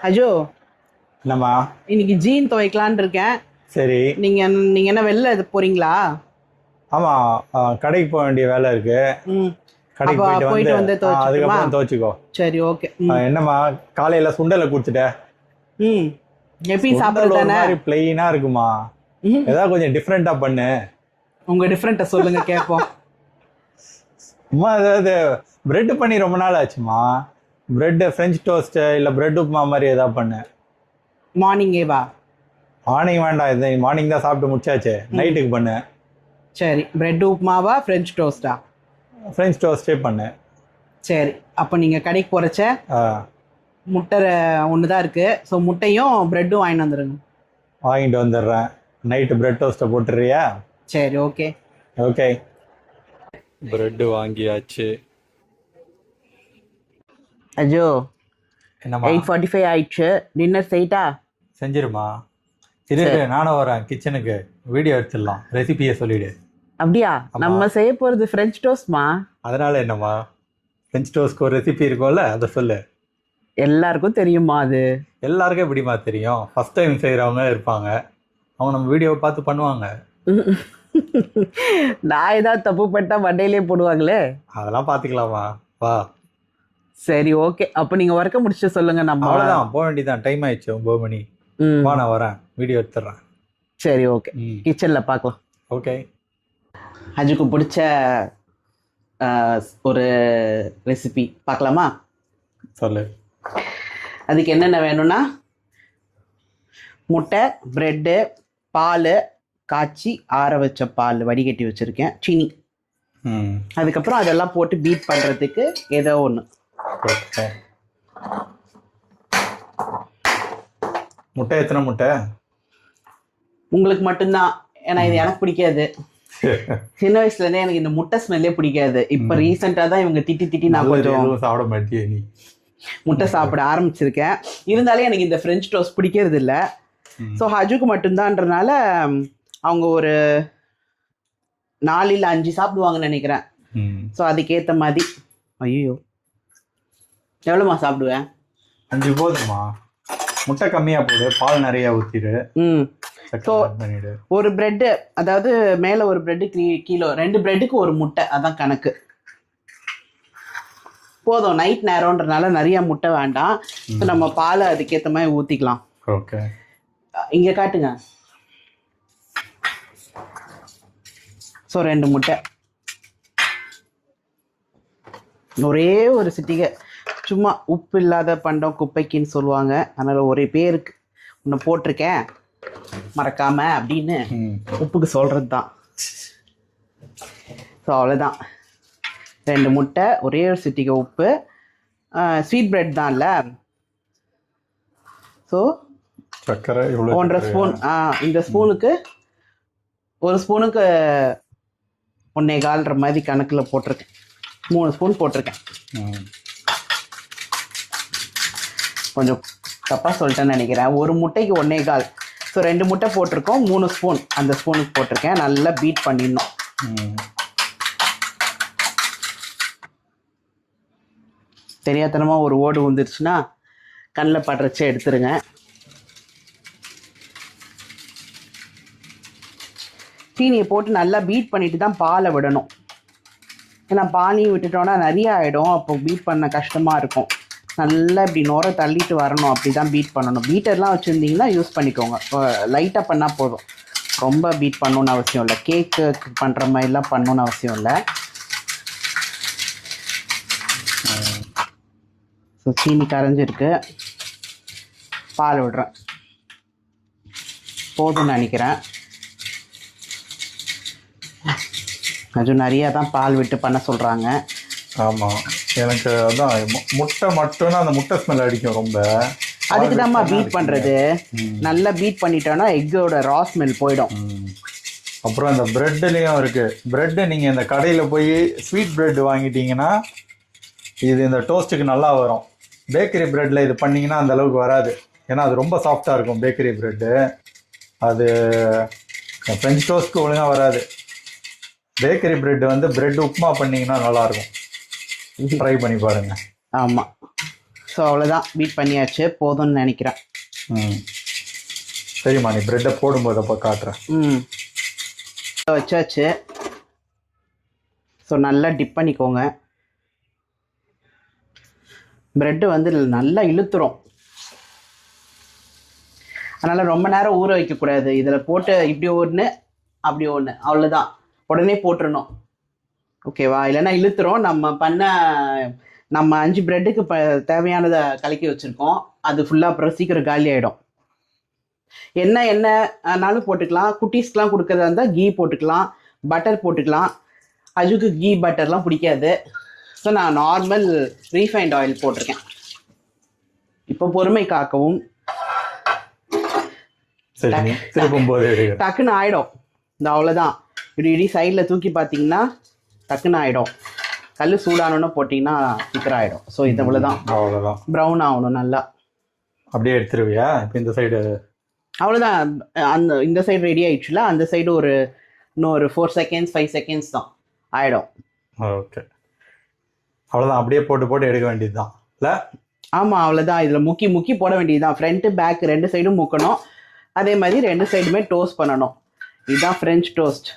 அஜோ, என்னம்மா? இன்னைக்கு ஜீன் துவைக்கலான்னு இருக்கேன். சரி. நீங்க நீங்க என்ன வெளில இது போறீங்களா? ஆமா, கடைக்கு போக வேண்டிய வேலை இருக்கு. கடைக்கு போயிட்டு வந்து துவைச்சுட்டுமா? அதுக்கப்புறம் துவைச்சுக்கோ. சரி, ஓகே. என்னம்மா காலையில சுண்டலை குடுத்துட்ட? ம் எப்பயும் சுண்டல் சாப்பிடுறது ஒரு தானே. மாதிரி பிளெயினா இருக்குமா? ஏதாவது கொஞ்சம் டிஃப்ரெண்டா பண்ணு. உங்க டிஃப்ரெண்ட்டை சொல்லுங்க கேட்போம். அம்மா ஏதாவது பிரெட் பண்ணி ரொம்ப நாள் ஆச்சுமா. பிரெட் ஃப்ரெஞ்ச் டோஸ்ட் இல்ல பிரெட் உப்புமா மாதிரி ஏதாவது பண்ணு. மார்னிங்கே வா. மார்னிங் வேண்டாம், இது மார்னிங் தான் சாப்பிட்டு முடிச்சாச்சு. நைட்டுக்கு பண்ணு. சரி, பிரெட் உப்புமாவா ஃப்ரெஞ்ச் டோஸ்டா? ஃப்ரெஞ்ச் டோஸ்டே பண்ணு. சரி, அப்போ நீங்க கடைக்கு போறச்ச முட்டை ஒன்று தான் இருக்கு. ஸோ முட்டையும் பிரெட்டும் வாங்கிட்டு வந்துடுங்க. வாங்கிட்டு வந்துடுறேன். நைட்டு பிரெட் டோஸ்ட்டை போட்டுறியா? சரி, ஓகே. ஓகே. பிரெட் வாங்கியாச்சு. அஜோ, என்னம்மா? 8:45 ஆயிடுச்சு. டின்னர் செய்யிட்டா? செஞ்சிருமா. இரு நானும் வரேன் கிச்சனுக்கு. வீடியோ எடுத்துடலாம். ரெசிபியை சொல்லிடு. அப்படியா? நம்ம செய்ய போறது ஃப்ரெஞ்ச் டோஸ்ட்மா. அதனால என்னம்மா, ஃப்ரெஞ்ச் டோஸ்ட்க்கு ஒரு ரெசிபி இருக்கும்ல, அதை சொல்லு. எல்லாருக்கும் தெரியுமா அது? எல்லாருக்கும் எப்படிமா தெரியும்? ஃபர்ஸ்ட் டைம் செய்கிறவங்க இருப்பாங்க, அவங்க நம்ம வீடியோவை பார்த்து பண்ணுவாங்க. நான் ஏதாவது தப்பு பண்ணிட்டா மண்டையிலே போடுவாங்களே. அதெல்லாம் பார்த்துக்கலாமா, வா. சரி, ஓகே. அப்போ நீங்கள் ஒர்க்கை முடிச்சுட்டு சொல்லுங்க. நம்ம அவ்வளோதான், போக வேண்டியதான். டைம் ஆயிடுச்சு 9 மணி. வா, நான் வரேன், வீடியோ எடுத்துடுறேன். சரி, ஓகே. கிச்சனில் பார்க்கலாம். ஓகே. அஜுக்கு பிடிச்ச ஒரு ரெசிபி பார்க்கலாமா? சொல்லு. அதுக்கு என்னென்ன வேணும்னா, முட்டை, ப்ரெட்டு, பால், காய்ச்சி ஆற வச்ச பால் வடிகட்டி வச்சுருக்கேன், சீனி. அதுக்கப்புறம் அதெல்லாம் போட்டு பீட் பண்ணுறதுக்கு ஏதோ ஒன்று. முட்டை எத்தனை முட்டை? உங்களுக்கு மட்டும்தான், ஏன்னா இது எனக்கு பிடிக்காது. சின்ன வயசுலேருந்தே எனக்கு இந்த முட்டை ஸ்மெல்லே பிடிக்காது. இப்போ ரீசெண்டாக தான் இவங்க திட்டி நான் கொஞ்சம் சாப்பிட மாட்டியே நீ. முட்டை சாப்பிட ஆரம்பிச்சிருக்கேன். இருந்தாலும் எனக்கு இந்த ஃப்ரெஞ்ச் டோஸ்ட் பிடிக்கிறது இல்லை. ஸோ ஹஜுக்கு மட்டும்தான்றனால அவங்க ஒரு 4 இல்லை 5 சாப்பிடுவாங்கன்னு நினைக்கிறேன். ஸோ அதுக்கேற்ற மாதிரி. ஐயோ, எவ்வளோமா சாப்பிடுவேன்? 5 போதுமா. முட்டை கம்மியாக போடு, பால் நிறையா ஊற்றிடு. ஸோ ஒரு பிரெட்டு, அதாவது மேலே ஒரு பிரெட்டு கீழே 2 பிரெட்டுக்கு ஒரு முட்டை, அதான் கணக்கு. போதும், நைட் நேரம்ன்றனால நிறைய முட்டை வேண்டாம். ஸோ நம்ம பாலை அதுக்கேற்ற மாதிரி ஊற்றிக்கலாம். ஓகே. இங்கே காட்டுங்க. ஸோ 2 முட்டை, ஒரே ஒரு சிட்டிகை. சும்மா உப்பு இல்லாத பண்டம் குப்பைக்குன்னு சொல்லுவாங்க, அதனால் ஒரே பேருக்கு ஒன்று போட்டிருக்கேன், மறக்காம அப்படின்னு உப்புக்கு சொல்கிறது தான். ஸோ அவ்வளோதான். 2 முட்டை, ஒரே ஒரு சிட்டிகை உப்பு. ஸ்வீட் பிரெட் தான்ல, ஸோ சக்கரை 1.5 ஸ்பூன். இந்த ஸ்பூனுக்கு, ஒரு ஸ்பூனுக்கு 1.25 மாதிரி கணக்கில் போட்டிருக்கேன். 3 ஸ்பூன் போட்டிருக்கேன். கொஞ்சம் தப்பாக சொல்லிட்டேன்னு நினைக்கிறேன். ஒரு முட்டைக்கு 1.25. ஸோ 2 முட்டை போட்டிருக்கோம், 3 ஸ்பூன் அந்த ஸ்பூனுக்கு போட்டிருக்கேன். நல்லா பீட் பண்ணிடணும். தெரியாதனமாக ஒரு ஓடு வந்துருச்சுன்னா கண்ணில் படுறச்சே எடுத்துருங்க. சீனியை போட்டு நல்லா பீட் பண்ணிட்டு தான் பாலை விடணும். ஏன்னா பாலையும் விட்டுட்டோன்னா நிறைய ஆகிடும், அப்போ பீட் பண்ண கஷ்டமாக இருக்கும். நல்லா இப்படி நுர தள்ளிட்டு வரணும், அப்படி தான் பீட் பண்ணணும். பீட்டர்லாம் வச்சுருந்தீங்கன்னா யூஸ் பண்ணிக்கோங்க, லைட்டாக பண்ணால் போதும். ரொம்ப பீட் பண்ணணுன்னு அவசியம் இல்லை, கேக்கு பண்ணுற மாதிரிலாம் பண்ணணுன்னு அவசியம் இல்லை. ஸோ சீனி கரைஞ்சிருக்கு, பால் விடுறேன். போதும்னு நினைக்கிறேன். அது நிறையா தான் பால் விட்டு பண்ண சொல்கிறாங்க. ஆமாம், எனக்கு அதான் முட்டை மட்டும்னா அந்த முட்டை ஸ்மெல் அடிக்கும் ரொம்ப. அதுக்கு தான்மா பீட் பண்ணுறது. நல்லா பீட் பண்ணிட்டோன்னா எக்கோட ரா ஸ்மெல் போயிடும். அப்புறம் இந்த ப்ரெட்லேயும் இருக்குது. ப்ரெட்டு நீங்கள் இந்த கடையில் போய் ஸ்வீட் ப்ரெட் வாங்கிட்டீங்கன்னா இது இந்த டோஸ்ட்டுக்கு நல்லா வரும். பேக்கரி ப்ரெட்டில் இது பண்ணிங்கன்னா அந்த அளவுக்கு வராது, ஏன்னா அது ரொம்ப சாஃப்டாக இருக்கும் பேக்கரி ப்ரெட்டு. அது ஃப்ரெஞ்ச் டோஸ்ட்க்கு ஒழுங்காக வராது. பேக்கரி ப்ரெட் வந்து ப்ரெட் உப்புமா பண்ணிங்கன்னா நல்லாயிருக்கும். ட்ரை பண்ணி பாருங்கள். ஆமாம், ஸோ அவ்வளோதான், பீட் பண்ணியாச்சு, போதும்னு நினைக்கிறேன். ம் சரிம்மா, நீ ப்ரெட்டை போடும்போது அப்போ காட்டுறேன். வச்சாச்சு. ஸோ நல்லா டிப் பண்ணிக்கோங்க. ப்ரெட்டு வந்து நல்லா இழுத்துரும், அதனால் ரொம்ப நேரம் ஊற வைக்கக்கூடாது. இதில் போட்டு இப்படி ஒன்று அப்படி ஒன்று, அவ்வளோதான், உடனே போட்டுடணும். ஓகேவா? இல்லைன்னா இழுத்துரும். நம்ம 5 ப்ரெட்டுக்கு தேவையானதை கலக்கி வச்சுருக்கோம், அது ஃபுல்லாக அப்புறம் சீக்கிரம் காலி ஆகிடும். எண்ணெய்னாலும் போட்டுக்கலாம், குட்டீஸ்க்கெலாம் கொடுக்குறதா இருந்தால் கீ போட்டுக்கலாம், பட்டர் போட்டுக்கலாம். அஜுக்கு கீ பட்டர்லாம் பிடிக்காது, ஸோ நான் நார்மல் ரீஃபைண்ட் ஆயில் போட்டிருக்கேன். இப்போ பொறுமை காக்கவும். சரி, திருப்பும் போது டக்குன்னு ஆகிடும். இந்த அவ்வளோதான், இப்படி சைடில் தூக்கி பார்த்தீங்கன்னா டக்குன்னு ஆகிடும். கல் சூடானோன்னு போட்டிங்கன்னா சீக்கிரம் ஆகிடும். ஸோ இது அவ்வளோதான், அவ்வளோதான். ப்ரௌன் ஆகணும் நல்லா. அப்படியே எடுத்துருவியா? இப்போ இந்த சைடு அவ்வளோதான், இந்த சைடு ரெடி ஆயிடுச்சுல, அந்த சைடு இன்னொரு 4 செகண்ட்ஸ் 5 செகண்ட்ஸ் தான் ஆகிடும். ஓகே, அவ்வளோதான். அப்படியே போட்டு எடுக்க வேண்டியது தான் இல்லை? ஆமாம், அவ்வளோதான். இதில் முக்கி போட வேண்டியது தான். ஃப்ரண்ட்டு பேக் 2 சைடும் முக்கணும், அதே மாதிரி 2 சைடுமே டோஸ்ட் பண்ணணும். இதுதான் ஃப்ரெஞ்ச் டோஸ்ட்.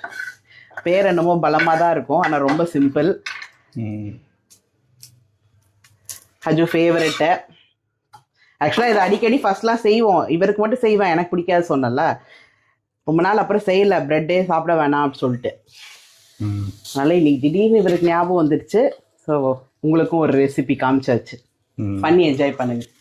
பேர் என்னமோ பலமாக தான் இருக்கும், ஆனால் ரொம்ப சிம்பிள். அஜு ஃபேவரெட்டு. ஆக்சுவலாக இது அடிக்கடி ஃபர்ஸ்ட்லாம் செய்வோம், இவருக்கு மட்டும் செய்வேன், எனக்கு பிடிக்காது சொன்னல. ரொம்ப நாள் அப்புறம் செய்யலை, ப்ரெட்டே சாப்பிட வேணாம் அப்படின்னு சொல்லிட்டு. அதனால் இன்னைக்கு திடீர்னு இவருக்கு ஞாபகம் வந்துடுச்சு. ஸோ உங்களுக்கும் ஒரு ரெசிபி காமிச்சாச்சு, பண்ணி என்ஜாய் பண்ணுங்கள்.